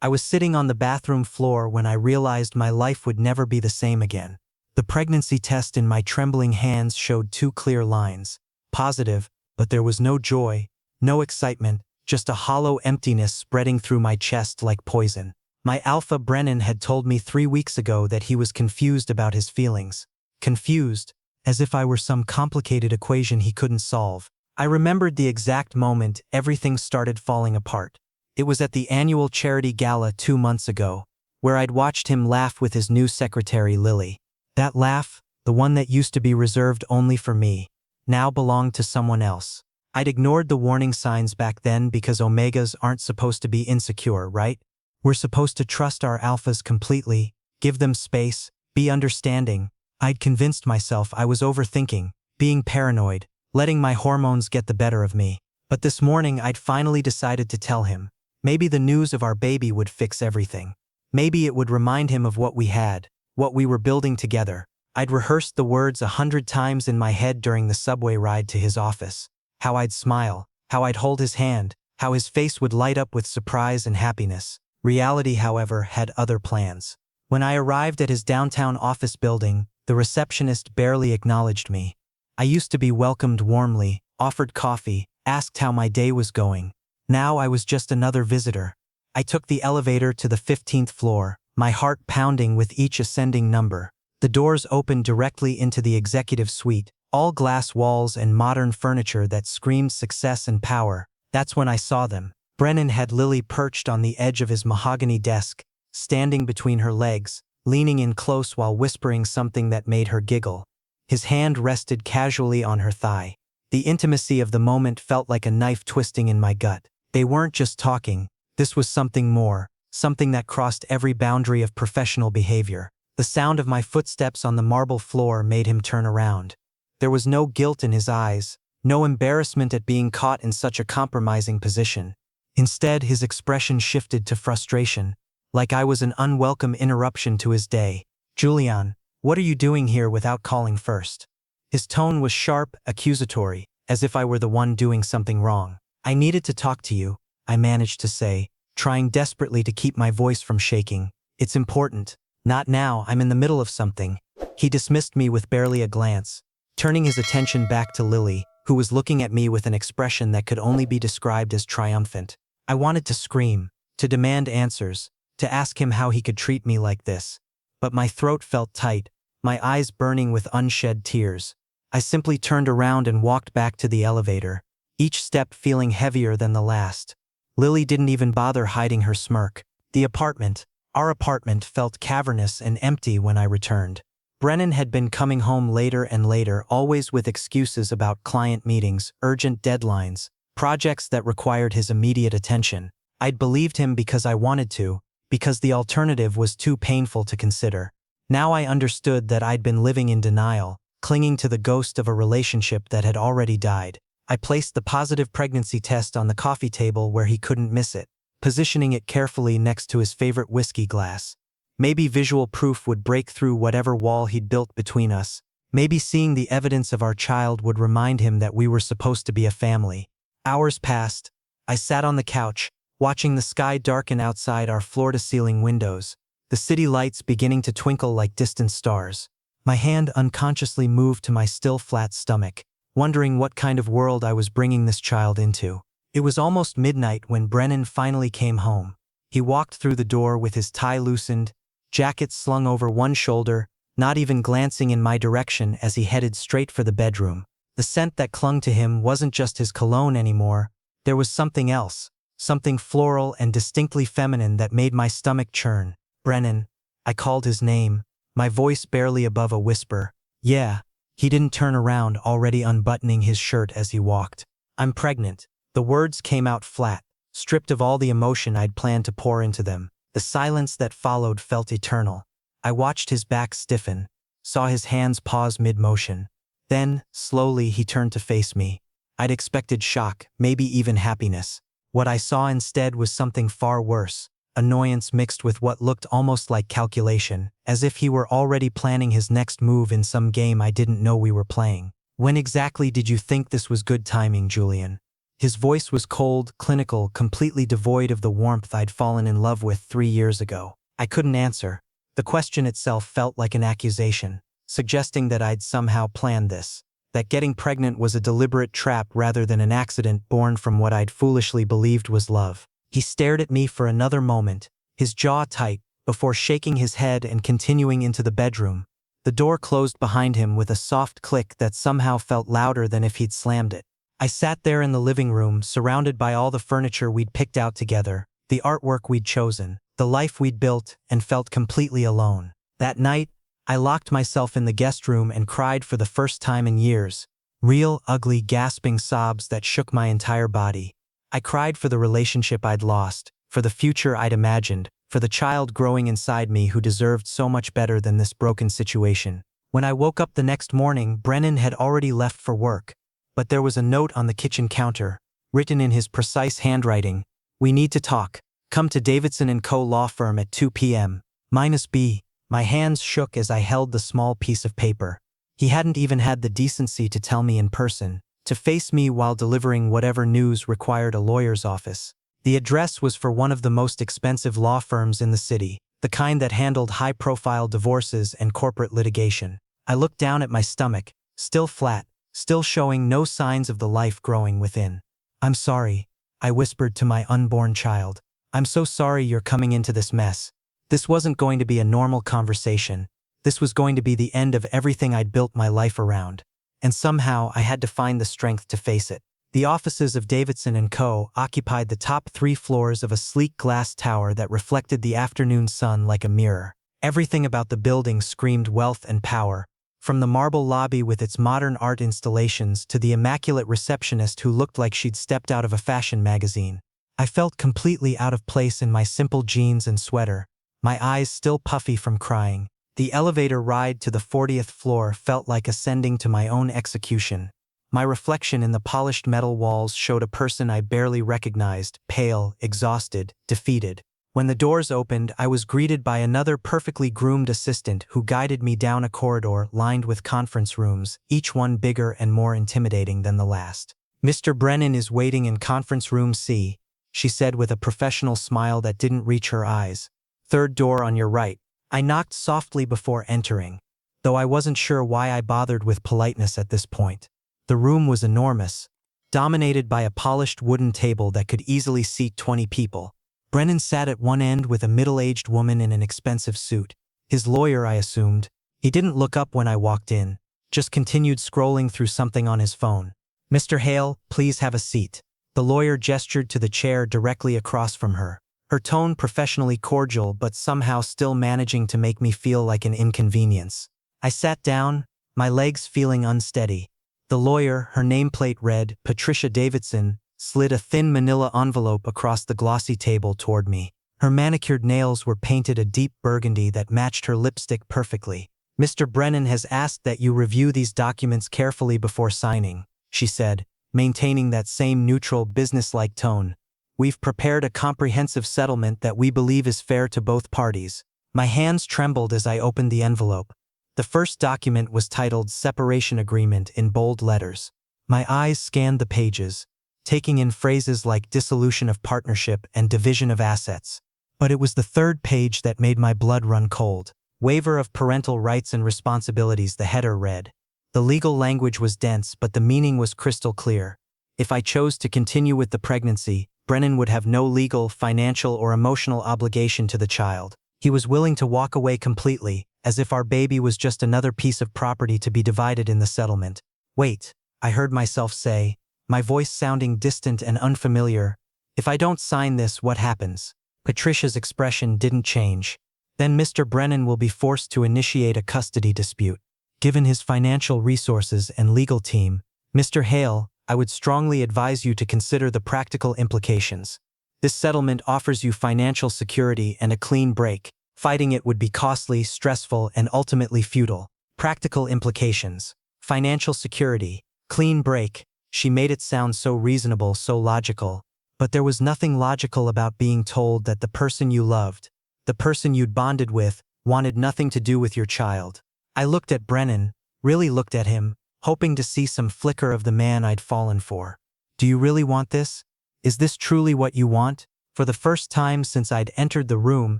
I was sitting on the bathroom floor when I realized my life would never be the same again. The pregnancy test in my trembling hands showed two clear lines. Positive, but there was no joy, no excitement, just a hollow emptiness spreading through my chest like poison. My alpha Brennan had told me 3 weeks ago that he was confused about his feelings. Confused, as if I were some complicated equation he couldn't solve. I remembered the exact moment everything started falling apart. It was at the annual charity gala 2 months ago, where I'd watched him laugh with his new secretary Lily. That laugh, the one that used to be reserved only for me, now belonged to someone else. I'd ignored the warning signs back then because omegas aren't supposed to be insecure, right? We're supposed to trust our alphas completely, give them space, be understanding. I'd convinced myself I was overthinking, being paranoid, letting my hormones get the better of me. But this morning I'd finally decided to tell him. Maybe the news of our baby would fix everything. Maybe it would remind him of what we had, what we were building together. I'd rehearsed the words 100 times in my head during the subway ride to his office. How I'd smile, how I'd hold his hand, how his face would light up with surprise and happiness. Reality, however, had other plans. When I arrived at his downtown office building, the receptionist barely acknowledged me. I used to be welcomed warmly, offered coffee, asked how my day was going. Now I was just another visitor. I took the elevator to the 15th floor, my heart pounding with each ascending number. The doors opened directly into the executive suite, all glass walls and modern furniture that screamed success and power. That's when I saw them. Brennan had Lily perched on the edge of his mahogany desk, standing between her legs, leaning in close while whispering something that made her giggle. His hand rested casually on her thigh. The intimacy of the moment felt like a knife twisting in my gut. They weren't just talking. This was something more, something that crossed every boundary of professional behavior. The sound of my footsteps on the marble floor made him turn around. There was no guilt in his eyes, no embarrassment at being caught in such a compromising position. Instead, his expression shifted to frustration, like I was an unwelcome interruption to his day. "Julian, what are you doing here without calling first?" His tone was sharp, accusatory, as if I were the one doing something wrong. "I needed to talk to you," I managed to say, trying desperately to keep my voice from shaking. "It's important." "Not now, I'm in the middle of something." He dismissed me with barely a glance, turning his attention back to Lily, who was looking at me with an expression that could only be described as triumphant. I wanted to scream, to demand answers, to ask him how he could treat me like this. But my throat felt tight, my eyes burning with unshed tears. I simply turned around and walked back to the elevator, each step feeling heavier than the last. Lily didn't even bother hiding her smirk. Our apartment felt cavernous and empty when I returned. Brennan had been coming home later and later, always with excuses about client meetings, urgent deadlines, projects that required his immediate attention. I'd believed him because I wanted to, because the alternative was too painful to consider. Now I understood that I'd been living in denial, clinging to the ghost of a relationship that had already died. I placed the positive pregnancy test on the coffee table where he couldn't miss it, positioning it carefully next to his favorite whiskey glass. Maybe visual proof would break through whatever wall he'd built between us. Maybe seeing the evidence of our child would remind him that we were supposed to be a family. Hours passed. I sat on the couch, watching the sky darken outside our floor-to-ceiling windows, the city lights beginning to twinkle like distant stars. My hand unconsciously moved to my still flat stomach, wondering what kind of world I was bringing this child into. It was almost midnight when Brennan finally came home. He walked through the door with his tie loosened, jacket slung over one shoulder, not even glancing in my direction as he headed straight for the bedroom. The scent that clung to him wasn't just his cologne anymore. There was something else, something floral and distinctly feminine that made my stomach churn. "Brennan." I called his name, my voice barely above a whisper. "Yeah." He didn't turn around, already unbuttoning his shirt as he walked. "I'm pregnant." The words came out flat, stripped of all the emotion I'd planned to pour into them. The silence that followed felt eternal. I watched his back stiffen, saw his hands pause mid-motion. Then, slowly, he turned to face me. I'd expected shock, maybe even happiness. What I saw instead was something far worse, annoyance mixed with what looked almost like calculation, as if he were already planning his next move in some game I didn't know we were playing. "When exactly did you think this was good timing, Julian?" His voice was cold, clinical, completely devoid of the warmth I'd fallen in love with 3 years ago. I couldn't answer. The question itself felt like an accusation, suggesting that I'd somehow planned this, that getting pregnant was a deliberate trap rather than an accident born from what I'd foolishly believed was love. He stared at me for another moment, his jaw tight, before shaking his head and continuing into the bedroom. The door closed behind him with a soft click that somehow felt louder than if he'd slammed it. I sat there in the living room, surrounded by all the furniture we'd picked out together, the artwork we'd chosen, the life we'd built, and felt completely alone. That night, I locked myself in the guest room and cried for the first time in years. Real, ugly, gasping sobs that shook my entire body. I cried for the relationship I'd lost, for the future I'd imagined, for the child growing inside me who deserved so much better than this broken situation. When I woke up the next morning, Brennan had already left for work. But there was a note on the kitchen counter, written in his precise handwriting. "We need to talk. Come to Davidson & Co. Law Firm at 2 p.m. -B. My hands shook as I held the small piece of paper. He hadn't even had the decency to tell me in person, to face me while delivering whatever news required a lawyer's office. The address was for one of the most expensive law firms in the city, the kind that handled high-profile divorces and corporate litigation. I looked down at my stomach, still flat, still showing no signs of the life growing within. "I'm sorry," I whispered to my unborn child. "I'm so sorry you're coming into this mess." This wasn't going to be a normal conversation. This was going to be the end of everything I'd built my life around. And somehow I had to find the strength to face it. The offices of Davidson & Co. occupied the top 3 floors of a sleek glass tower that reflected the afternoon sun like a mirror. Everything about the building screamed wealth and power, from the marble lobby with its modern art installations to the immaculate receptionist who looked like she'd stepped out of a fashion magazine. I felt completely out of place in my simple jeans and sweater, my eyes still puffy from crying. The elevator ride to the 40th floor felt like ascending to my own execution. My reflection in the polished metal walls showed a person I barely recognized, pale, exhausted, defeated. When the doors opened, I was greeted by another perfectly groomed assistant who guided me down a corridor lined with conference rooms, each one bigger and more intimidating than the last. "Mr. Brennan is waiting in conference room C," she said with a professional smile that didn't reach her eyes. "Third door on your right." I knocked softly before entering, though I wasn't sure why I bothered with politeness at this point. The room was enormous, dominated by a polished wooden table that could easily seat 20 people. Brennan sat at one end with a middle-aged woman in an expensive suit. His lawyer, I assumed. He didn't look up when I walked in, just continued scrolling through something on his phone. "Mr. Hale, please have a seat." The lawyer gestured to the chair directly across from her, her tone professionally cordial but somehow still managing to make me feel like an inconvenience. I sat down, my legs feeling unsteady. The lawyer, her nameplate read, Patricia Davidson, slid a thin manila envelope across the glossy table toward me. Her manicured nails were painted a deep burgundy that matched her lipstick perfectly. "Mr. Brennan has asked that you review these documents carefully before signing," she said, maintaining that same neutral, businesslike tone. "We've prepared a comprehensive settlement that we believe is fair to both parties." My hands trembled as I opened the envelope. The first document was titled Separation Agreement in bold letters. My eyes scanned the pages, taking in phrases like dissolution of partnership and division of assets. But it was the third page that made my blood run cold. Waiver of parental rights and responsibilities, the header read. The legal language was dense, but the meaning was crystal clear. If I chose to continue with the pregnancy, Brennan would have no legal, financial, or emotional obligation to the child. He was willing to walk away completely, as if our baby was just another piece of property to be divided in the settlement. "Wait," I heard myself say, my voice sounding distant and unfamiliar. "If I don't sign this, what happens?" Patricia's expression didn't change. "Then Mr. Brennan will be forced to initiate a custody dispute. Given his financial resources and legal team, Mr. Hale, I would strongly advise you to consider the practical implications. This settlement offers you financial security and a clean break. Fighting it would be costly, stressful, and ultimately futile. Practical implications. Financial security. Clean break." She made it sound so reasonable, so logical. But there was nothing logical about being told that the person you loved, the person you'd bonded with, wanted nothing to do with your child. I looked at Brennan, really looked at him, hoping to see some flicker of the man I'd fallen for. Do you really want this? Is this truly what you want? For the first time since I'd entered the room,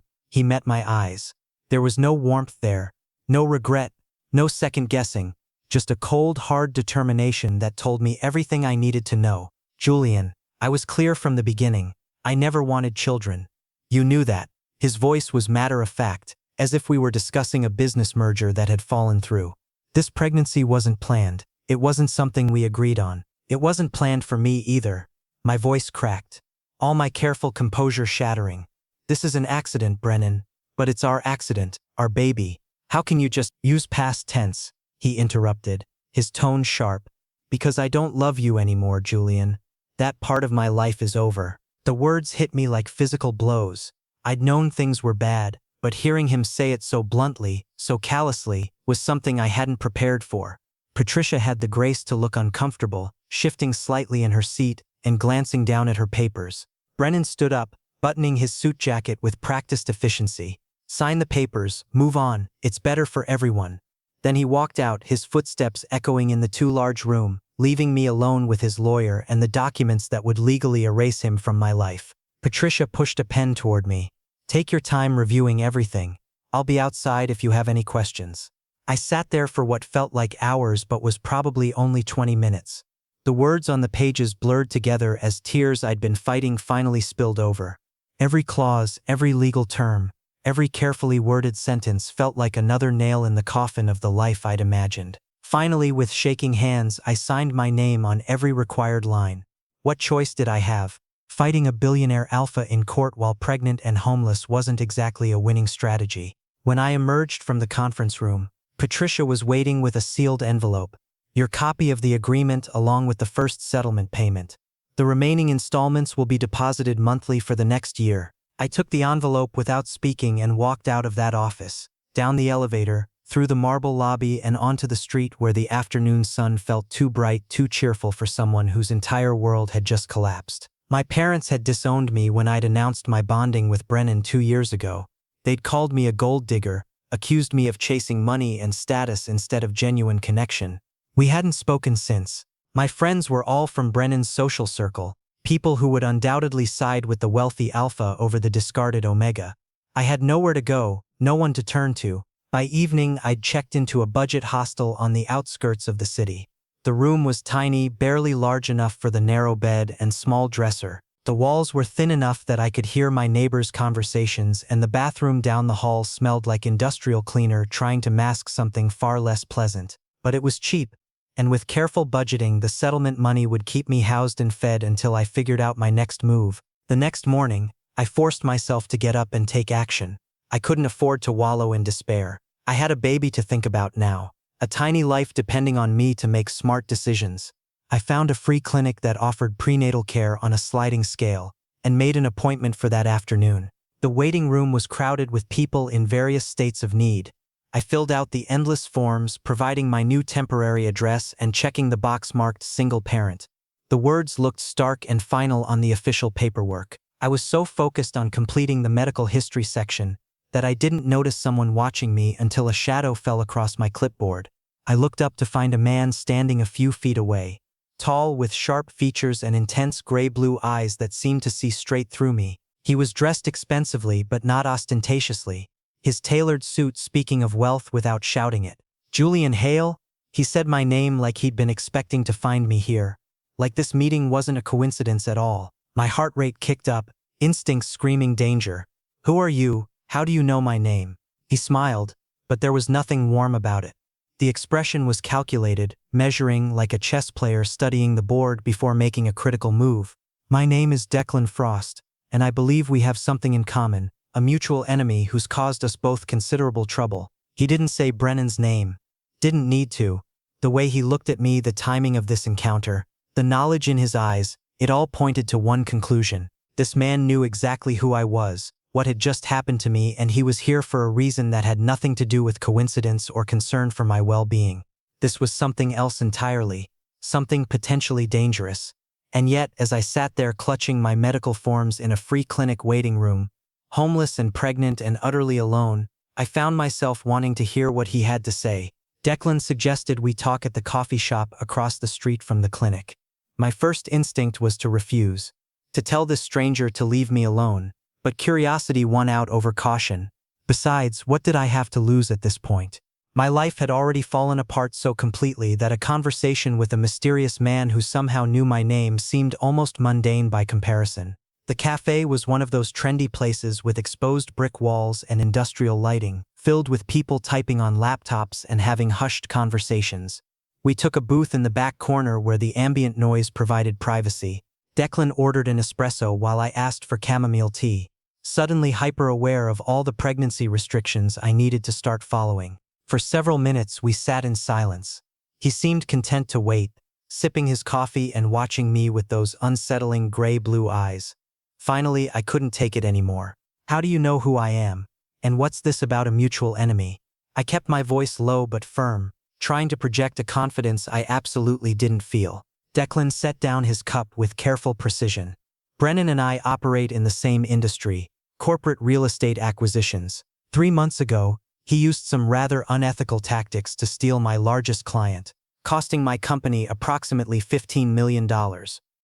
he met my eyes. There was no warmth there, no regret, no second guessing, just a cold, hard determination that told me everything I needed to know. Julian, I was clear from the beginning. I never wanted children. You knew that. His voice was matter-of-fact, as if we were discussing a business merger that had fallen through. This pregnancy wasn't planned. It wasn't something we agreed on. It wasn't planned for me either. My voice cracked, all my careful composure shattering. This is an accident, Brennan. But it's our accident, our baby. How can you just use past tense? He interrupted, his tone sharp. Because I don't love you anymore, Julian. That part of my life is over. The words hit me like physical blows. I'd known things were bad, but hearing him say it so bluntly, so callously, was something I hadn't prepared for. Patricia had the grace to look uncomfortable, shifting slightly in her seat and glancing down at her papers. Brennan stood up, buttoning his suit jacket with practiced efficiency. Sign the papers, move on, it's better for everyone. Then he walked out, his footsteps echoing in the too large room, leaving me alone with his lawyer and the documents that would legally erase him from my life. Patricia pushed a pen toward me. Take your time reviewing everything. I'll be outside if you have any questions. I sat there for what felt like hours but was probably only 20 minutes. The words on the pages blurred together as tears I'd been fighting finally spilled over. Every clause, every legal term, every carefully worded sentence felt like another nail in the coffin of the life I'd imagined. Finally, with shaking hands, I signed my name on every required line. What choice did I have? Fighting a billionaire alpha in court while pregnant and homeless wasn't exactly a winning strategy. When I emerged from the conference room, Patricia was waiting with a sealed envelope. Your copy of the agreement along with the first settlement payment. The remaining installments will be deposited monthly for the next year. I took the envelope without speaking and walked out of that office, down the elevator, through the marble lobby and onto the street where the afternoon sun felt too bright, too cheerful for someone whose entire world had just collapsed. My parents had disowned me when I'd announced my bonding with Brennan 2 years ago. They'd called me a gold digger, accused me of chasing money and status instead of genuine connection. We hadn't spoken since. My friends were all from Brennan's social circle, people who would undoubtedly side with the wealthy alpha over the discarded omega. I had nowhere to go, no one to turn to. By evening, I'd checked into a budget hostel on the outskirts of the city. The room was tiny, barely large enough for the narrow bed and small dresser. The walls were thin enough that I could hear my neighbors' conversations, and the bathroom down the hall smelled like industrial cleaner trying to mask something far less pleasant. But it was cheap, and with careful budgeting, the settlement money would keep me housed and fed until I figured out my next move. The next morning, I forced myself to get up and take action. I couldn't afford to wallow in despair. I had a baby to think about now. A tiny life depending on me to make smart decisions. I found a free clinic that offered prenatal care on a sliding scale, and made an appointment for that afternoon. The waiting room was crowded with people in various states of need. I filled out the endless forms, providing my new temporary address and checking the box marked single parent. The words looked stark and final on the official paperwork. I was so focused on completing the medical history section that I didn't notice someone watching me until a shadow fell across my clipboard. I looked up to find a man standing a few feet away, tall with sharp features and intense gray-blue eyes that seemed to see straight through me. He was dressed expensively but not ostentatiously, his tailored suit speaking of wealth without shouting it. Julian Hale? He said my name like he'd been expecting to find me here. Like this meeting wasn't a coincidence at all. My heart rate kicked up, instincts screaming danger. Who are you? How do you know my name? He smiled, but there was nothing warm about it. The expression was calculated, measuring like a chess player studying the board before making a critical move. My name is Declan Frost, and I believe we have something in common, a mutual enemy who's caused us both considerable trouble. He didn't say Brennan's name. Didn't need to. The way he looked at me, the timing of this encounter, the knowledge in his eyes, it all pointed to one conclusion. This man knew exactly who I was, what had just happened to me, and he was here for a reason that had nothing to do with coincidence or concern for my well-being. This was something else entirely, something potentially dangerous. And yet, as I sat there clutching my medical forms in a free clinic waiting room, homeless and pregnant and utterly alone, I found myself wanting to hear what he had to say. Declan suggested we talk at the coffee shop across the street from the clinic. My first instinct was to refuse, to tell this stranger to leave me alone, but curiosity won out over caution. Besides, what did I have to lose at this point? My life had already fallen apart so completely that a conversation with a mysterious man who somehow knew my name seemed almost mundane by comparison. The cafe was one of those trendy places with exposed brick walls and industrial lighting, filled with people typing on laptops and having hushed conversations. We took a booth in the back corner where the ambient noise provided privacy. Declan ordered an espresso while I asked for chamomile tea, suddenly hyper-aware of all the pregnancy restrictions I needed to start following. For several minutes we sat in silence. He seemed content to wait, sipping his coffee and watching me with those unsettling gray-blue eyes. Finally, I couldn't take it anymore. "How do you know who I am? And what's this about a mutual enemy?" I kept my voice low but firm, trying to project a confidence I absolutely didn't feel. Declan set down his cup with careful precision. "Brennan and I operate in the same industry, corporate real estate acquisitions. 3 months ago, he used some rather unethical tactics to steal my largest client, costing my company approximately $15 million.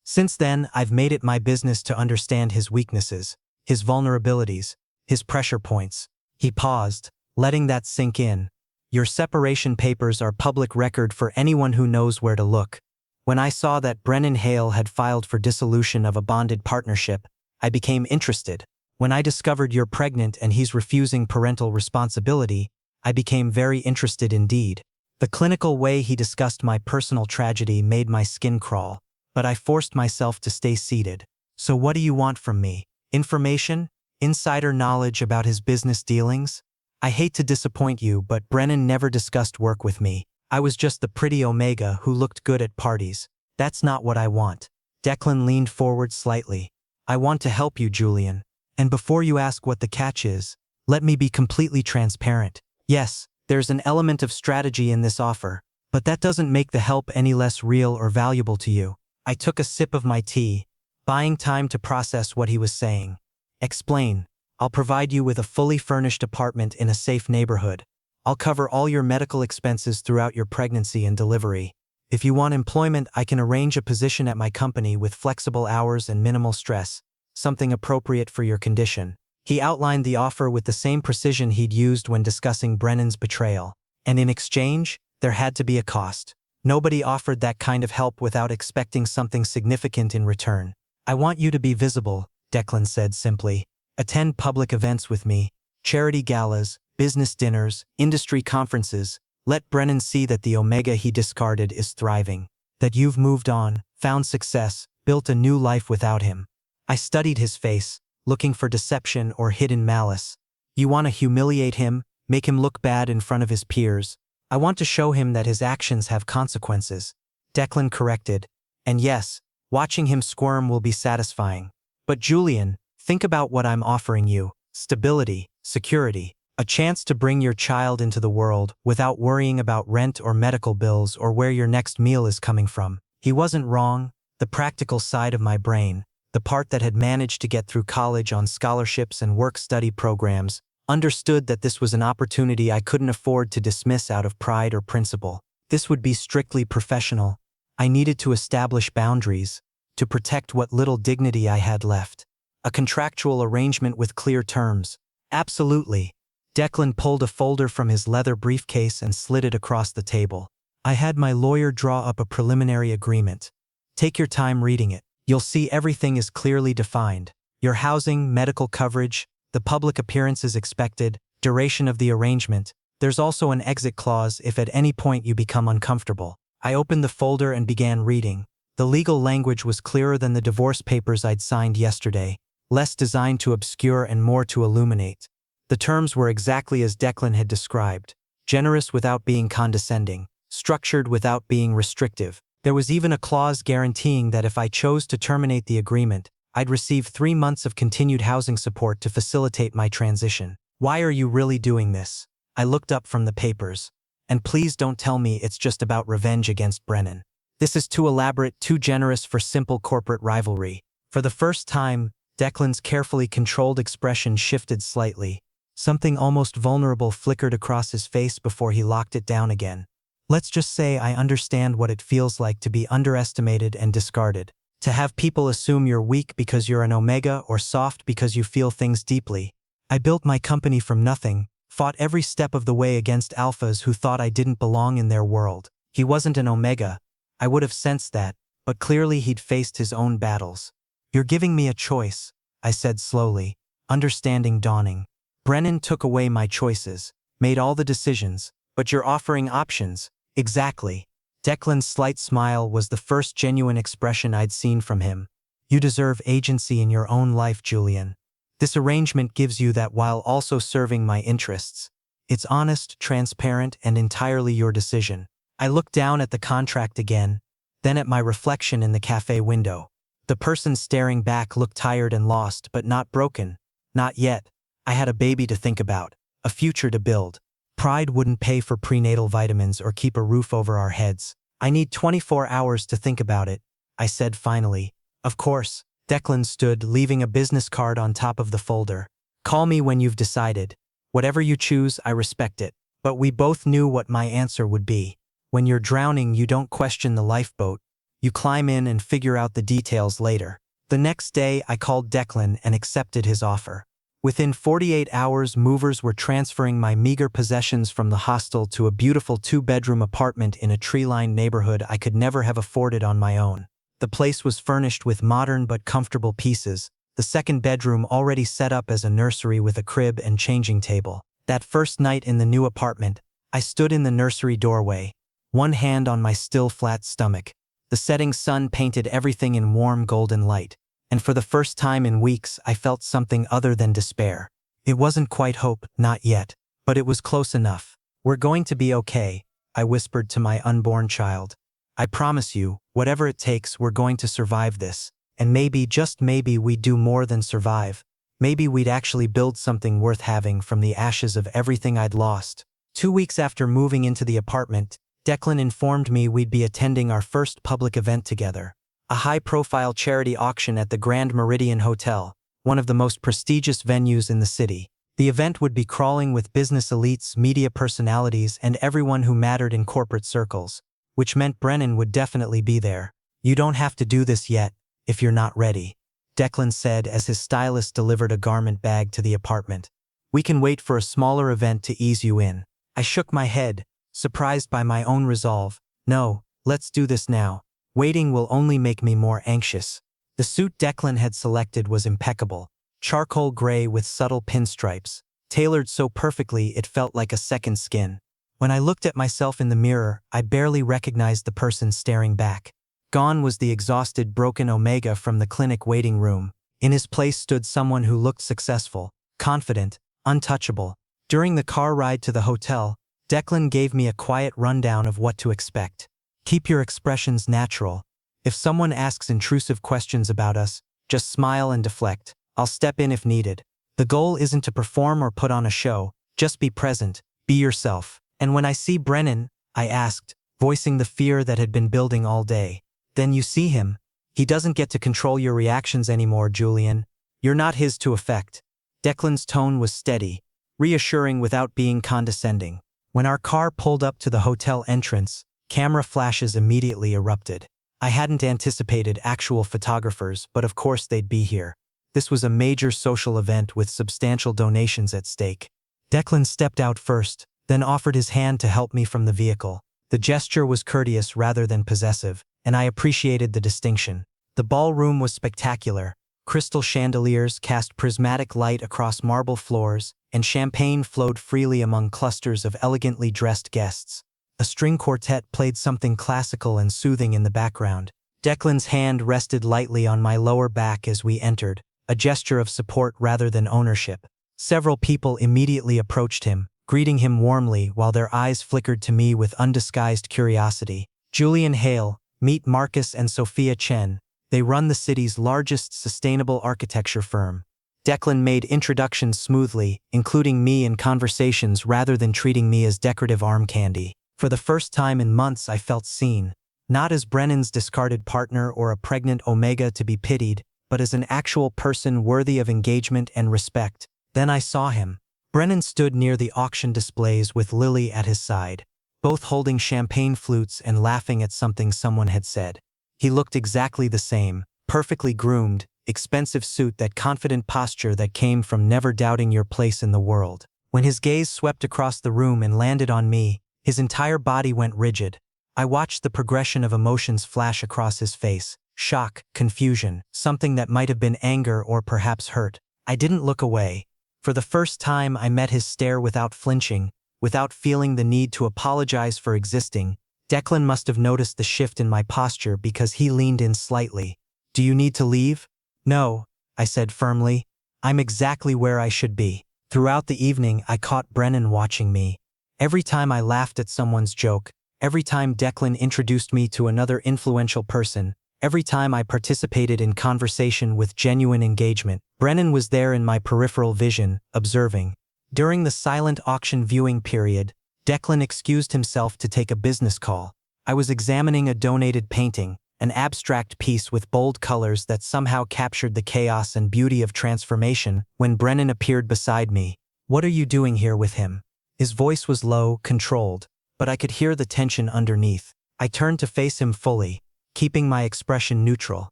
Since then, I've made it my business to understand his weaknesses, his vulnerabilities, his pressure points." He paused, letting that sink in. "Your separation papers are public record for anyone who knows where to look. When I saw that Brennan Hale had filed for dissolution of a bonded partnership, I became interested. When I discovered you're pregnant and he's refusing parental responsibility, I became very interested indeed." The clinical way he discussed my personal tragedy made my skin crawl, but I forced myself to stay seated. "So what do you want from me? Information? Insider knowledge about his business dealings? I hate to disappoint you, but Brennan never discussed work with me. I was just the pretty Omega who looked good at parties. That's not what I want." Declan leaned forward slightly. "I want to help you, Julian. And before you ask what the catch is, let me be completely transparent. Yes, there's an element of strategy in this offer, but that doesn't make the help any less real or valuable to you." I took a sip of my tea, buying time to process what he was saying. "Explain. I'll provide you with a fully furnished apartment in a safe neighborhood. I'll cover all your medical expenses throughout your pregnancy and delivery. If you want employment, I can arrange a position at my company with flexible hours and minimal stress, something appropriate for your condition." He outlined the offer with the same precision he'd used when discussing Brennan's betrayal. And in exchange, there had to be a cost. Nobody offered that kind of help without expecting something significant in return. "I want you to be visible," Declan said simply. "Attend public events with me, charity galas, business dinners, industry conferences. Let Brennan see that the Omega he discarded is thriving, that you've moved on, found success, built a new life without him." I studied his face, looking for deception or hidden malice. "You want to humiliate him, make him look bad in front of his peers. I want to show him that his actions have consequences," Declan corrected. "And yes, watching him squirm will be satisfying. But Julian, think about what I'm offering you: stability, security, a chance to bring your child into the world without worrying about rent or medical bills or where your next meal is coming from." He wasn't wrong. The practical side of my brain, the part that had managed to get through college on scholarships and work-study programs, understood that this was an opportunity I couldn't afford to dismiss out of pride or principle. This would be strictly professional. I needed to establish boundaries, to protect what little dignity I had left. A contractual arrangement with clear terms. Absolutely. Declan pulled a folder from his leather briefcase and slid it across the table. "I had my lawyer draw up a preliminary agreement. Take your time reading it. You'll see everything is clearly defined. Your housing, medical coverage, the public appearances expected, duration of the arrangement. There's also an exit clause if at any point you become uncomfortable." I opened the folder and began reading. The legal language was clearer than the divorce papers I'd signed yesterday, less designed to obscure and more to illuminate. The terms were exactly as Declan had described: generous without being condescending, structured without being restrictive. There was even a clause guaranteeing that if I chose to terminate the agreement, I'd receive 3 months of continued housing support to facilitate my transition. "Why are you really doing this?" I looked up from the papers. "And please don't tell me it's just about revenge against Brennan. This is too elaborate, too generous for simple corporate rivalry." For the first time, Declan's carefully controlled expression shifted slightly. Something almost vulnerable flickered across his face before he locked it down again. Let's just say I understand what it feels like to be underestimated and discarded. To have people assume you're weak because you're an omega or soft because you feel things deeply. I built my company from nothing, fought every step of the way against alphas who thought I didn't belong in their world. He wasn't an omega. I would have sensed that, but clearly he'd faced his own battles. You're giving me a choice, I said slowly, understanding dawning. Brennan took away my choices, made all the decisions, but you're offering options. Exactly. Declan's slight smile was the first genuine expression I'd seen from him. You deserve agency in your own life, Julian. This arrangement gives you that while also serving my interests. It's honest, transparent, and entirely your decision. I looked down at the contract again, then at my reflection in the cafe window. The person staring back looked tired and lost, but not broken. Not yet. I had a baby to think about, a future to build. Pride wouldn't pay for prenatal vitamins or keep a roof over our heads. I need 24 hours to think about it, I said finally. Of course. Declan stood, leaving a business card on top of the folder. Call me when you've decided. Whatever you choose, I respect it. But we both knew what my answer would be. When you're drowning, you don't question the lifeboat. You climb in and figure out the details later. The next day, I called Declan and accepted his offer. Within 48 hours, movers were transferring my meager possessions from the hostel to a beautiful 2-bedroom apartment in a tree-lined neighborhood I could never have afforded on my own. The place was furnished with modern but comfortable pieces, the second bedroom already set up as a nursery with a crib and changing table. That first night in the new apartment, I stood in the nursery doorway, one hand on my still flat stomach. The setting sun painted everything in warm golden light, and for the first time in weeks I felt something other than despair. It wasn't quite hope, not yet, but it was close enough. We're going to be okay, I whispered to my unborn child. I promise you, whatever it takes, we're going to survive this. And maybe, just maybe, we'd do more than survive. Maybe we'd actually build something worth having from the ashes of everything I'd lost. 2 weeks after moving into the apartment, Declan informed me we'd be attending our first public event together. A high-profile charity auction at the Grand Meridian Hotel, one of the most prestigious venues in the city. The event would be crawling with business elites, media personalities, and everyone who mattered in corporate circles, which meant Brennan would definitely be there. You don't have to do this yet, if you're not ready, Declan said as his stylist delivered a garment bag to the apartment. We can wait for a smaller event to ease you in. I shook my head, surprised by my own resolve. No, let's do this now. Waiting will only make me more anxious. The suit Declan had selected was impeccable, charcoal gray with subtle pinstripes, tailored so perfectly it felt like a second skin. When I looked at myself in the mirror, I barely recognized the person staring back. Gone was the exhausted, broken Omega from the clinic waiting room. In his place stood someone who looked successful, confident, untouchable. During the car ride to the hotel, Declan gave me a quiet rundown of what to expect. Keep your expressions natural. If someone asks intrusive questions about us, just smile and deflect. I'll step in if needed. The goal isn't to perform or put on a show, just be present, be yourself. And when I see Brennan, I asked, voicing the fear that had been building all day. Then you see him. He doesn't get to control your reactions anymore, Julian. You're not his to affect. Declan's tone was steady, reassuring without being condescending. When our car pulled up to the hotel entrance, camera flashes immediately erupted. I hadn't anticipated actual photographers, but of course they'd be here. This was a major social event with substantial donations at stake. Declan stepped out first, then offered his hand to help me from the vehicle. The gesture was courteous rather than possessive, and I appreciated the distinction. The ballroom was spectacular. Crystal chandeliers cast prismatic light across marble floors, and champagne flowed freely among clusters of elegantly dressed guests. A string quartet played something classical and soothing in the background. Declan's hand rested lightly on my lower back as we entered, a gesture of support rather than ownership. Several people immediately approached him, greeting him warmly while their eyes flickered to me with undisguised curiosity. Julian Hale, meet Marcus and Sophia Chen. They run the city's largest sustainable architecture firm. Declan made introductions smoothly, including me in conversations rather than treating me as decorative arm candy. For the first time in months I felt seen, not as Brennan's discarded partner or a pregnant Omega to be pitied, but as an actual person worthy of engagement and respect. Then I saw him. Brennan stood near the auction displays with Lily at his side. both holding champagne flutes and laughing at something someone had said. He looked exactly the same, perfectly groomed, expensive suit, that confident posture that came from never doubting your place in the world. When his gaze swept across the room and landed on me, his entire body went rigid. I watched the progression of emotions flash across his face: shock, confusion, something that might have been anger or perhaps hurt. I didn't look away. For the first time, I met his stare without flinching, without feeling the need to apologize for existing. Declan must have noticed the shift in my posture because he leaned in slightly. "Do you need to leave?" "No," I said firmly. "I'm exactly where I should be." Throughout the evening, I caught Brennan watching me. Every time I laughed at someone's joke, every time Declan introduced me to another influential person, every time I participated in conversation with genuine engagement, Brennan was there in my peripheral vision, observing. During the silent auction viewing period, Declan excused himself to take a business call. I was examining a donated painting, an abstract piece with bold colors that somehow captured the chaos and beauty of transformation, when Brennan appeared beside me. "What are you doing here with him?" His voice was low, controlled, but I could hear the tension underneath. I turned to face him fully, keeping my expression neutral.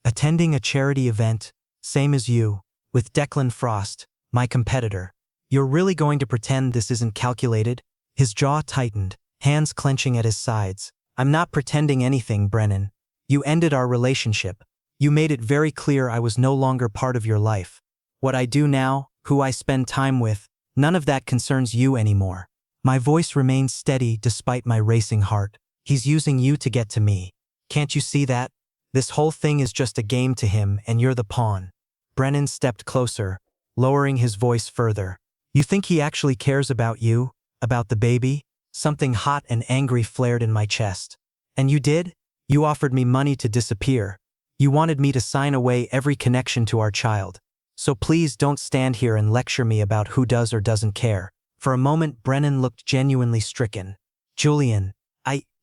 "Attending a charity event, same as you, with Declan Frost, my competitor." "You're really going to pretend this isn't calculated?" His jaw tightened, hands clenching at his sides. "I'm not pretending anything, Brennan. You ended our relationship. You made it very clear I was no longer part of your life. What I do now, who I spend time with, none of that concerns you anymore." My voice remained steady despite my racing heart. "He's using you to get to me. Can't you see that? This whole thing is just a game to him and you're the pawn." Brennan stepped closer, lowering his voice further. "You think he actually cares about you? About the baby?" Something hot and angry flared in my chest. "And you did? You offered me money to disappear. You wanted me to sign away every connection to our child. So please don't stand here and lecture me about who does or doesn't care." For a moment, Brennan looked genuinely stricken. "Julian,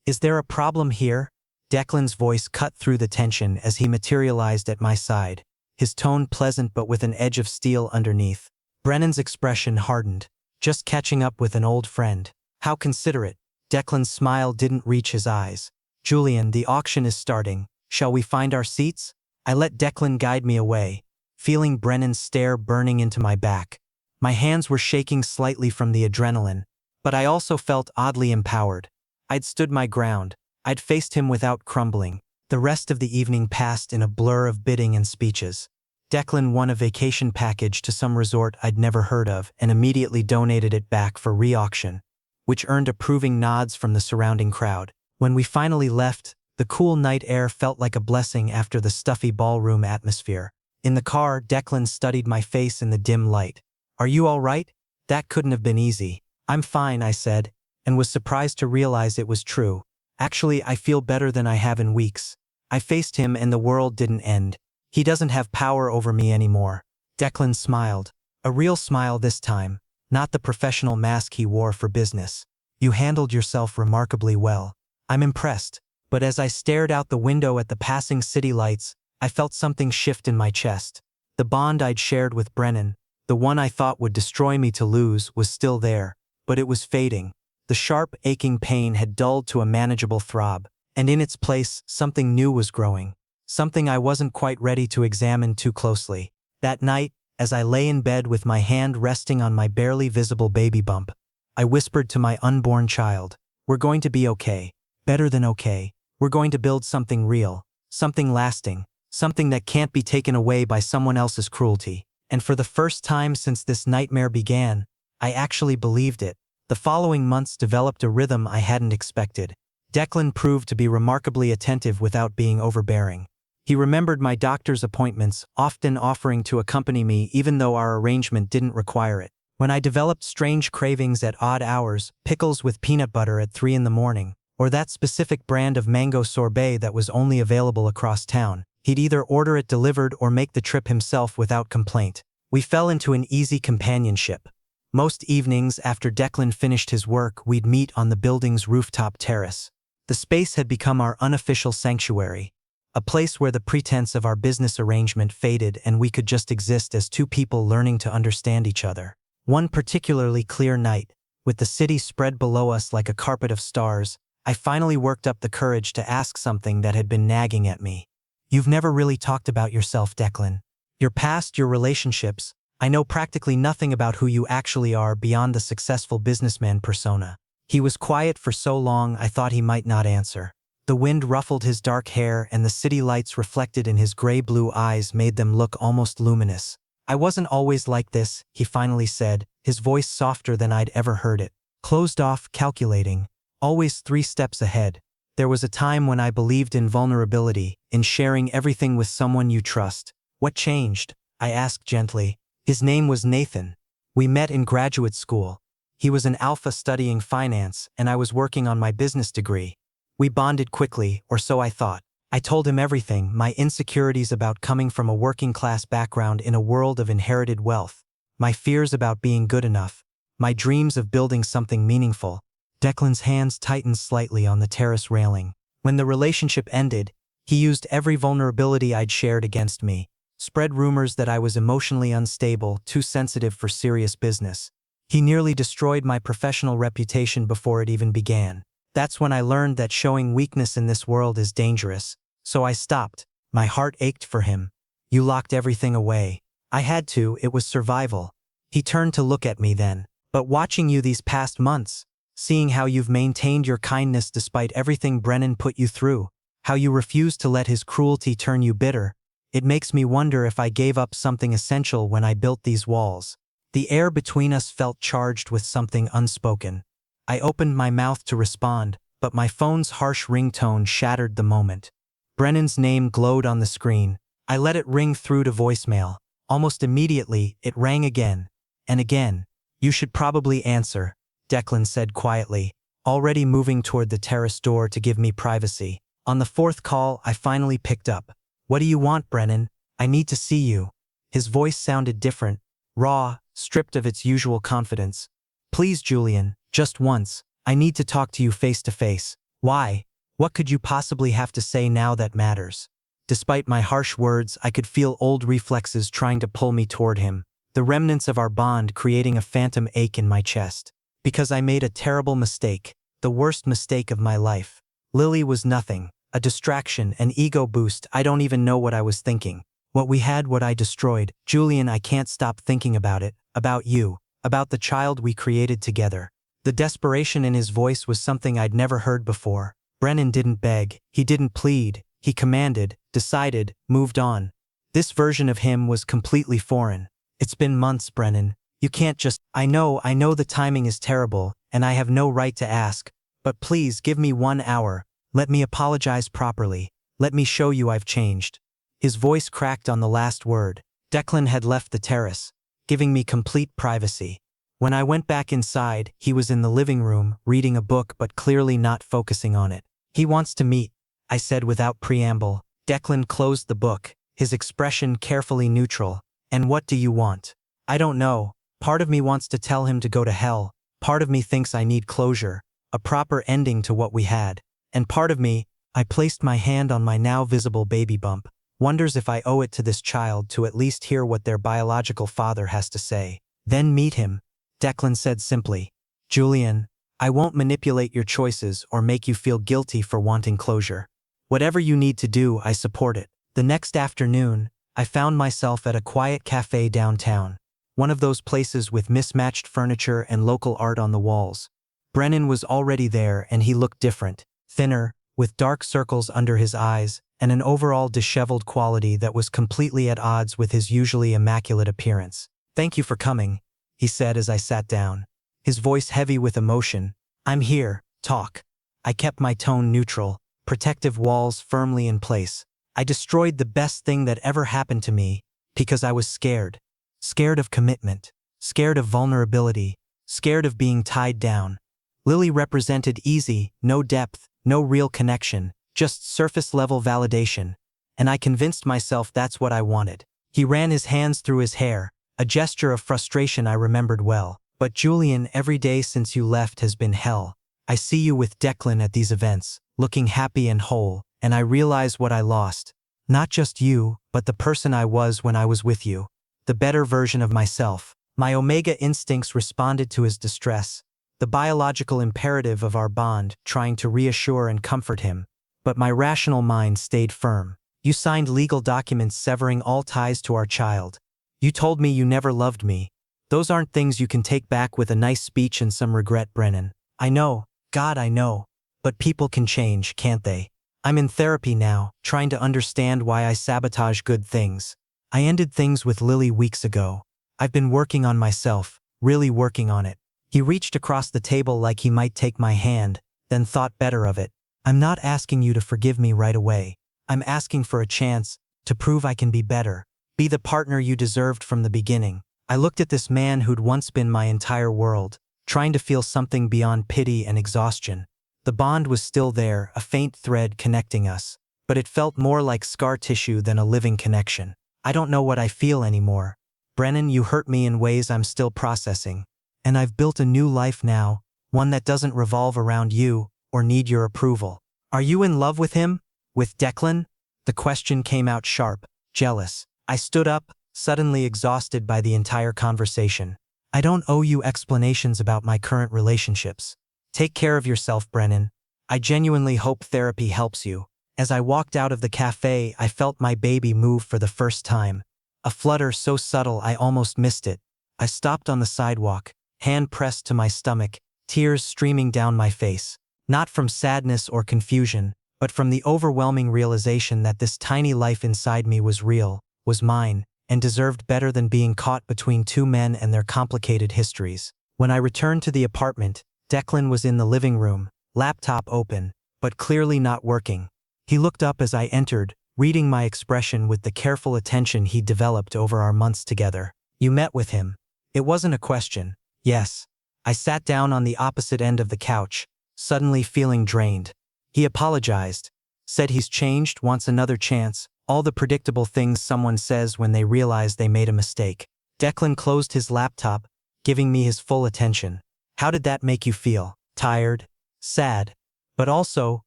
is there a problem here?" Declan's voice cut through the tension as he materialized at my side, his tone pleasant but with an edge of steel underneath. Brennan's expression hardened. "Just catching up with an old friend." "How considerate." Declan's smile didn't reach his eyes. "Julian, the auction is starting. Shall we find our seats?" I let Declan guide me away, feeling Brennan's stare burning into my back. My hands were shaking slightly from the adrenaline, but I also felt oddly empowered. I'd stood my ground. I'd faced him without crumbling. The rest of the evening passed in a blur of bidding and speeches. Declan won a vacation package to some resort I'd never heard of and immediately donated it back for re-auction, which earned approving nods from the surrounding crowd. When we finally left, the cool night air felt like a blessing after the stuffy ballroom atmosphere. In the car, Declan studied my face in the dim light. "Are you all right? That couldn't have been easy." "I'm fine," I said, and was surprised to realize it was true. "Actually, I feel better than I have in weeks." I faced him and the world didn't end. "He doesn't have power over me anymore." Declan smiled. A real smile this time, not the professional mask he wore for business. "You handled yourself remarkably well." "I'm impressed." But as I stared out the window at the passing city lights, I felt something shift in my chest. The bond I'd shared with Brennan, the one I thought would destroy me to lose, was still there, but it was fading. The sharp, aching pain had dulled to a manageable throb, and in its place, something new was growing. Something I wasn't quite ready to examine too closely. That night, as I lay in bed with my hand resting on my barely visible baby bump, I whispered to my unborn child, "We're going to be okay. Better than okay. We're going to build something real, something lasting, something that can't be taken away by someone else's cruelty." And for the first time since this nightmare began, I actually believed it. The following months developed a rhythm I hadn't expected. Declan proved to be remarkably attentive without being overbearing. He remembered my doctor's appointments, often offering to accompany me even though our arrangement didn't require it. When I developed strange cravings at odd hours, pickles with peanut butter at 3 in the morning, or that specific brand of mango sorbet that was only available across town, he'd either order it delivered or make the trip himself without complaint. We fell into an easy companionship. Most evenings after Declan finished his work, we'd meet on the building's rooftop terrace. The space had become our unofficial sanctuary, a place where the pretense of our business arrangement faded and we could just exist as two people learning to understand each other. One particularly clear night, With the city spread below us like a carpet of stars, I finally worked up the courage to ask something that had been nagging at me. You've never really talked about yourself, Declan. Your past, your relationships. I know practically nothing about who you actually are beyond the successful businessman persona. He was quiet for so long I thought he might not answer. The wind ruffled his dark hair and the city lights reflected in his gray-blue eyes made them look almost luminous. I wasn't always like this, he finally said, his voice softer than I'd ever heard it. Closed off, calculating. Always 3 steps ahead. There was a time when I believed in vulnerability, in sharing everything with someone you trust. What changed? I asked gently. His name was Nathan. We met in graduate school. He was an alpha studying finance, and I was working on my business degree. We bonded quickly, or so I thought. I told him everything, my insecurities about coming from a working-class background in a world of inherited wealth, my fears about being good enough, my dreams of building something meaningful. Declan's hands tightened slightly on the terrace railing. When the relationship ended, he used every vulnerability I'd shared against me, spread rumors that I was emotionally unstable, too sensitive for serious business. He nearly destroyed my professional reputation before it even began. That's when I learned that showing weakness in this world is dangerous. So I stopped. My heart ached for him. You locked everything away. I had to, it was survival. He turned to look at me then. But watching you these past months, seeing how you've maintained your kindness despite everything Brennan put you through, how you refused to let his cruelty turn you bitter, it makes me wonder if I gave up something essential when I built these walls. The air between us felt charged with something unspoken. I opened my mouth to respond, but my phone's harsh ringtone shattered the moment. Brennan's name glowed on the screen. I let it ring through to voicemail. Almost immediately, it rang again. And again. You should probably answer, Declan said quietly, already moving toward the terrace door to give me privacy. On the 4th call, I finally picked up. What do you want, Brennan? I need to see you. His voice sounded different, raw, stripped of its usual confidence. Please, Julian. Just once. I need to talk to you face to face. Why? What could you possibly have to say now that matters? Despite my harsh words, I could feel old reflexes trying to pull me toward him, the remnants of our bond creating a phantom ache in my chest. Because I made a terrible mistake, the worst mistake of my life. Lily was nothing, a distraction, an ego boost. I don't even know what I was thinking. What we had, what I destroyed. Julian, I can't stop thinking about it, about you, about the child we created together. The desperation in his voice was something I'd never heard before. Brennan didn't beg, he didn't plead, he commanded, decided, moved on. This version of him was completely foreign. It's been months, Brennan. You can't just— I know the timing is terrible, and I have no right to ask, but please give me 1 hour. Let me apologize properly. Let me show you I've changed. His voice cracked on the last word. Declan had left the terrace, giving me complete privacy. When I went back inside, he was in the living room, reading a book but clearly not focusing on it. He wants to meet, I said without preamble. Declan closed the book, his expression carefully neutral. And what do you want? I don't know. Part of me wants to tell him to go to hell. Part of me thinks I need closure, a proper ending to what we had. And part of me, I placed my hand on my now visible baby bump, wonders if I owe it to this child to at least hear what their biological father has to say. Then meet him. Declan said simply. Julian, I won't manipulate your choices or make you feel guilty for wanting closure. Whatever you need to do, I support it. The next afternoon, I found myself at a quiet cafe downtown, one of those places with mismatched furniture and local art on the walls. Brennan was already there and he looked different, thinner, with dark circles under his eyes, and an overall disheveled quality that was completely at odds with his usually immaculate appearance. Thank you for coming, he said as I sat down, his voice heavy with emotion. I'm here, talk. I kept my tone neutral, protective walls firmly in place. I destroyed the best thing that ever happened to me because I was scared. Scared of commitment, scared of vulnerability, scared of being tied down. Lily represented easy, no depth, no real connection, just surface-level validation, and I convinced myself that's what I wanted. He ran his hands through his hair, a gesture of frustration I remembered well. But Julian, every day since you left has been hell. I see you with Declan at these events, looking happy and whole, and I realize what I lost. Not just you, but the person I was when I was with you. The better version of myself. My Omega instincts responded to his distress. the biological imperative of our bond, trying to reassure and comfort him. But my rational mind stayed firm. You signed legal documents severing all ties to our child. You told me you never loved me. Those aren't things you can take back with a nice speech and some regret, Brennan. I know, God, I know. But people can change, can't they? I'm in therapy now, trying to understand why I sabotage good things. I ended things with Lily weeks ago. I've been working on myself, really working on it. He reached across the table like he might take my hand, then thought better of it. I'm not asking you to forgive me right away. I'm asking for a chance to prove I can be better, be the partner you deserved from the beginning. I looked at this man who'd once been my entire world, trying to feel something beyond pity and exhaustion. The bond was still there, a faint thread connecting us, but it felt more like scar tissue than a living connection. I don't know what I feel anymore. Brennan, you hurt me in ways I'm still processing. And I've built a new life now, one that doesn't revolve around you or need your approval. Are you in love with him? With Declan? The question came out sharp, jealous. I stood up, suddenly exhausted by the entire conversation. I don't owe you explanations about my current relationships. Take care of yourself, Brennan. I genuinely hope therapy helps you. As I walked out of the cafe, I felt my baby move for the first time. A flutter so subtle I almost missed it. I stopped on the sidewalk, hand pressed to my stomach, tears streaming down my face. Not from sadness or confusion, but from the overwhelming realization that this tiny life inside me was real, was mine, and deserved better than being caught between two men and their complicated histories. When I returned to the apartment, Declan was in the living room, laptop open, but clearly not working. He looked up as I entered, reading my expression with the careful attention he'd developed over our months together. You met with him. It wasn't a question. Yes. I sat down on the opposite end of the couch, suddenly feeling drained. He apologized, said he's changed, wants another chance, all the predictable things someone says when they realize they made a mistake. Declan closed his laptop, giving me his full attention. How did that make you feel? Tired? Sad? But also,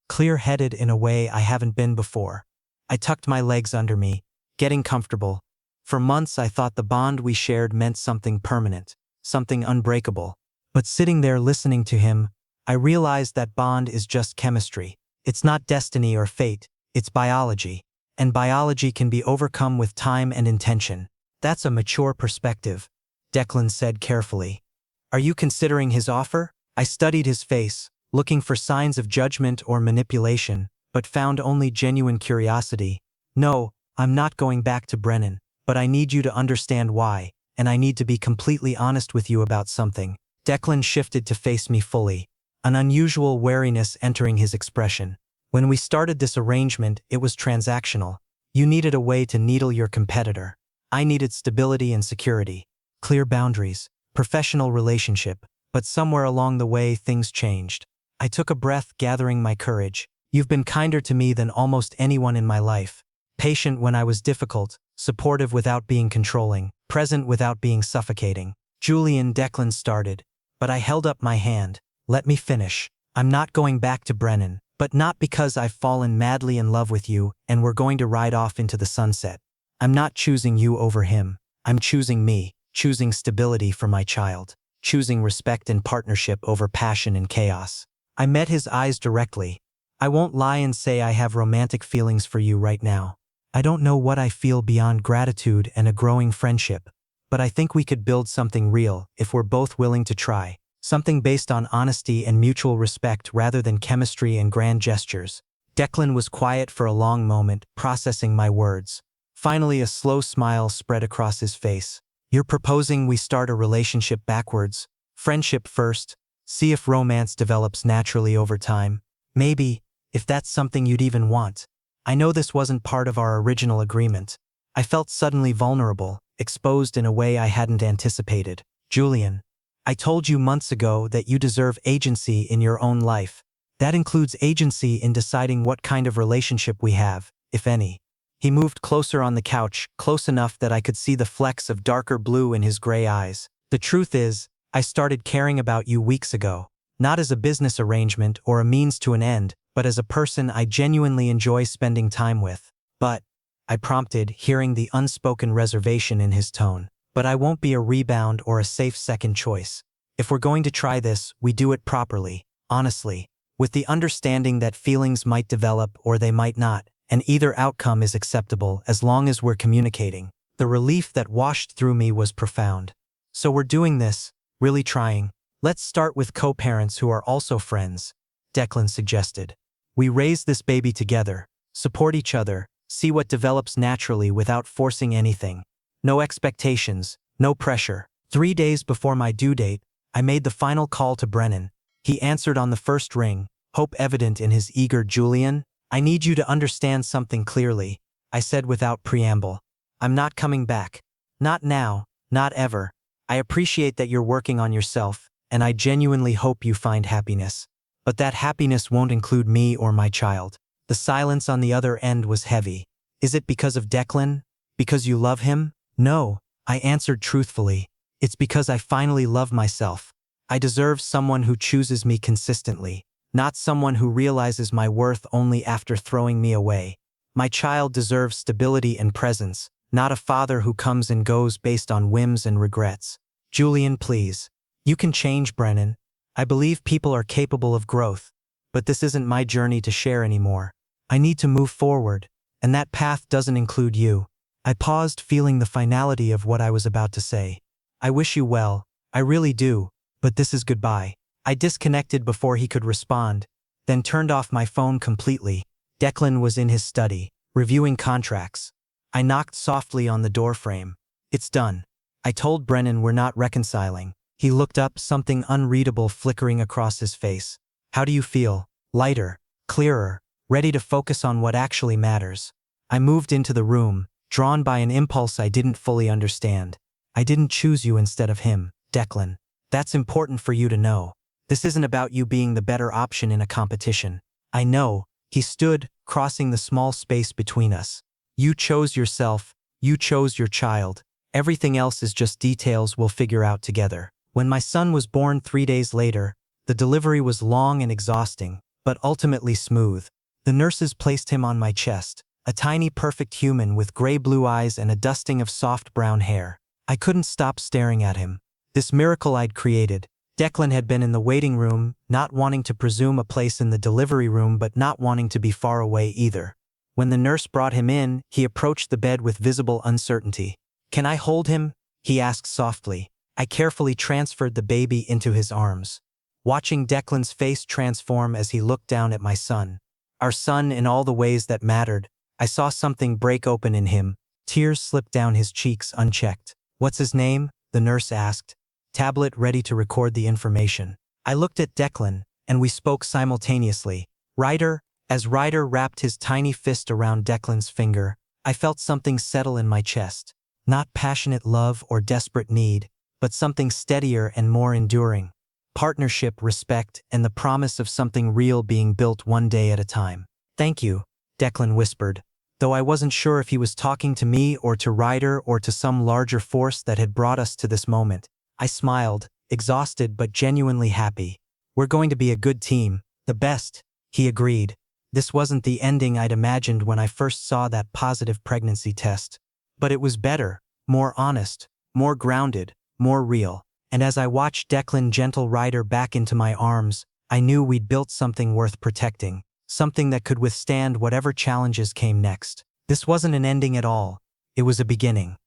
clear-headed in a way I haven't been before. I tucked my legs under me, getting comfortable. For months I thought the bond we shared meant something permanent, something unbreakable. But sitting there listening to him, I realized that bond is just chemistry. It's not destiny or fate, it's biology. And biology can be overcome with time and intention. That's a mature perspective, Declan said carefully. Are you considering his offer? I studied his face, looking for signs of judgment or manipulation, but found only genuine curiosity. No, I'm not going back to Brennan, but I need you to understand why, and I need to be completely honest with you about something. Declan shifted to face me fully, an unusual wariness entering his expression. When we started this arrangement, it was transactional. You needed a way to needle your competitor. I needed stability and security, clear boundaries, professional relationship, but somewhere along the way things changed. I took a breath, gathering my courage. You've been kinder to me than almost anyone in my life. Patient when I was difficult, supportive without being controlling, present without being suffocating. Julian, Declan started, but I held up my hand. Let me finish. I'm not going back to Brennan, but not because I've fallen madly in love with you and we're going to ride off into the sunset. I'm not choosing you over him. I'm choosing me, choosing stability for my child, choosing respect and partnership over passion and chaos. I met his eyes directly. I won't lie and say I have romantic feelings for you right now. I don't know what I feel beyond gratitude and a growing friendship, but I think we could build something real if we're both willing to try. Something based on honesty and mutual respect rather than chemistry and grand gestures. Declan was quiet for a long moment, processing my words. Finally, a slow smile spread across his face. You're proposing we start a relationship backwards, friendship first, see if romance develops naturally over time. Maybe, if that's something you'd even want. I know this wasn't part of our original agreement. I felt suddenly vulnerable, exposed in a way I hadn't anticipated. Julian, I told you months ago that you deserve agency in your own life. That includes agency in deciding what kind of relationship we have, if any. He moved closer on the couch, close enough that I could see the flecks of darker blue in his gray eyes. The truth is, I started caring about you weeks ago, not as a business arrangement or a means to an end, but as a person I genuinely enjoy spending time with. But, I prompted, hearing the unspoken reservation in his tone. But I won't be a rebound or a safe second choice. If we're going to try this, we do it properly, honestly, with the understanding that feelings might develop or they might not, and either outcome is acceptable as long as we're communicating. The relief that washed through me was profound. So we're doing this, really trying. Let's start with co-parents who are also friends, Declan suggested. We raise this baby together, support each other, see what develops naturally without forcing anything. No expectations, no pressure. 3 days before my due date, I made the final call to Brennan. He answered on the first ring, hope evident in his eager Julian. I need you to understand something clearly, I said without preamble. I'm not coming back. Not now, not ever. I appreciate that you're working on yourself, and I genuinely hope you find happiness. But that happiness won't include me or my child. The silence on the other end was heavy. Is it because of Declan? Because you love him? No, I answered truthfully. It's because I finally love myself. I deserve someone who chooses me consistently, not someone who realizes my worth only after throwing me away. My child deserves stability and presence, not a father who comes and goes based on whims and regrets. Julian, please. You can change, Brennan. I believe people are capable of growth, but this isn't my journey to share anymore. I need to move forward, and that path doesn't include you. I paused, feeling the finality of what I was about to say. I wish you well, I really do, but this is goodbye. I disconnected before he could respond, then turned off my phone completely. Declan was in his study, reviewing contracts. I knocked softly on the doorframe. It's done. I told Brennan we're not reconciling. He looked up, something unreadable flickering across his face. How do you feel? Lighter, clearer, ready to focus on what actually matters. I moved into the room, drawn by an impulse I didn't fully understand. I didn't choose you instead of him, Declan. That's important for you to know. This isn't about you being the better option in a competition. I know. He stood, crossing the small space between us. You chose yourself. You chose your child. Everything else is just details we'll figure out together. When my son was born 3 days later, the delivery was long and exhausting, but ultimately smooth. The nurses placed him on my chest, a tiny perfect human with gray-blue eyes and a dusting of soft brown hair. I couldn't stop staring at him. This miracle I'd created. Declan had been in the waiting room, not wanting to presume a place in the delivery room but not wanting to be far away either. When the nurse brought him in, he approached the bed with visible uncertainty. "Can I hold him?" he asked softly. I carefully transferred the baby into his arms, watching Declan's face transform as he looked down at my son. Our son in all the ways that mattered. I saw something break open in him. Tears slipped down his cheeks unchecked. "What's his name?" the nurse asked, tablet ready to record the information. I looked at Declan, and we spoke simultaneously. Ryder. As Ryder wrapped his tiny fist around Declan's finger, I felt something settle in my chest. Not passionate love or desperate need, but something steadier and more enduring. Partnership, respect, and the promise of something real being built one day at a time. "Thank you," Declan whispered, though I wasn't sure if he was talking to me or to Ryder or to some larger force that had brought us to this moment. I smiled, exhausted but genuinely happy. "We're going to be a good team, the best," he agreed. This wasn't the ending I'd imagined when I first saw that positive pregnancy test. But it was better, more honest, more grounded, more real. And as I watched Declan gentle Ryder back into my arms, I knew we'd built something worth protecting, something that could withstand whatever challenges came next. This wasn't an ending at all. It was a beginning.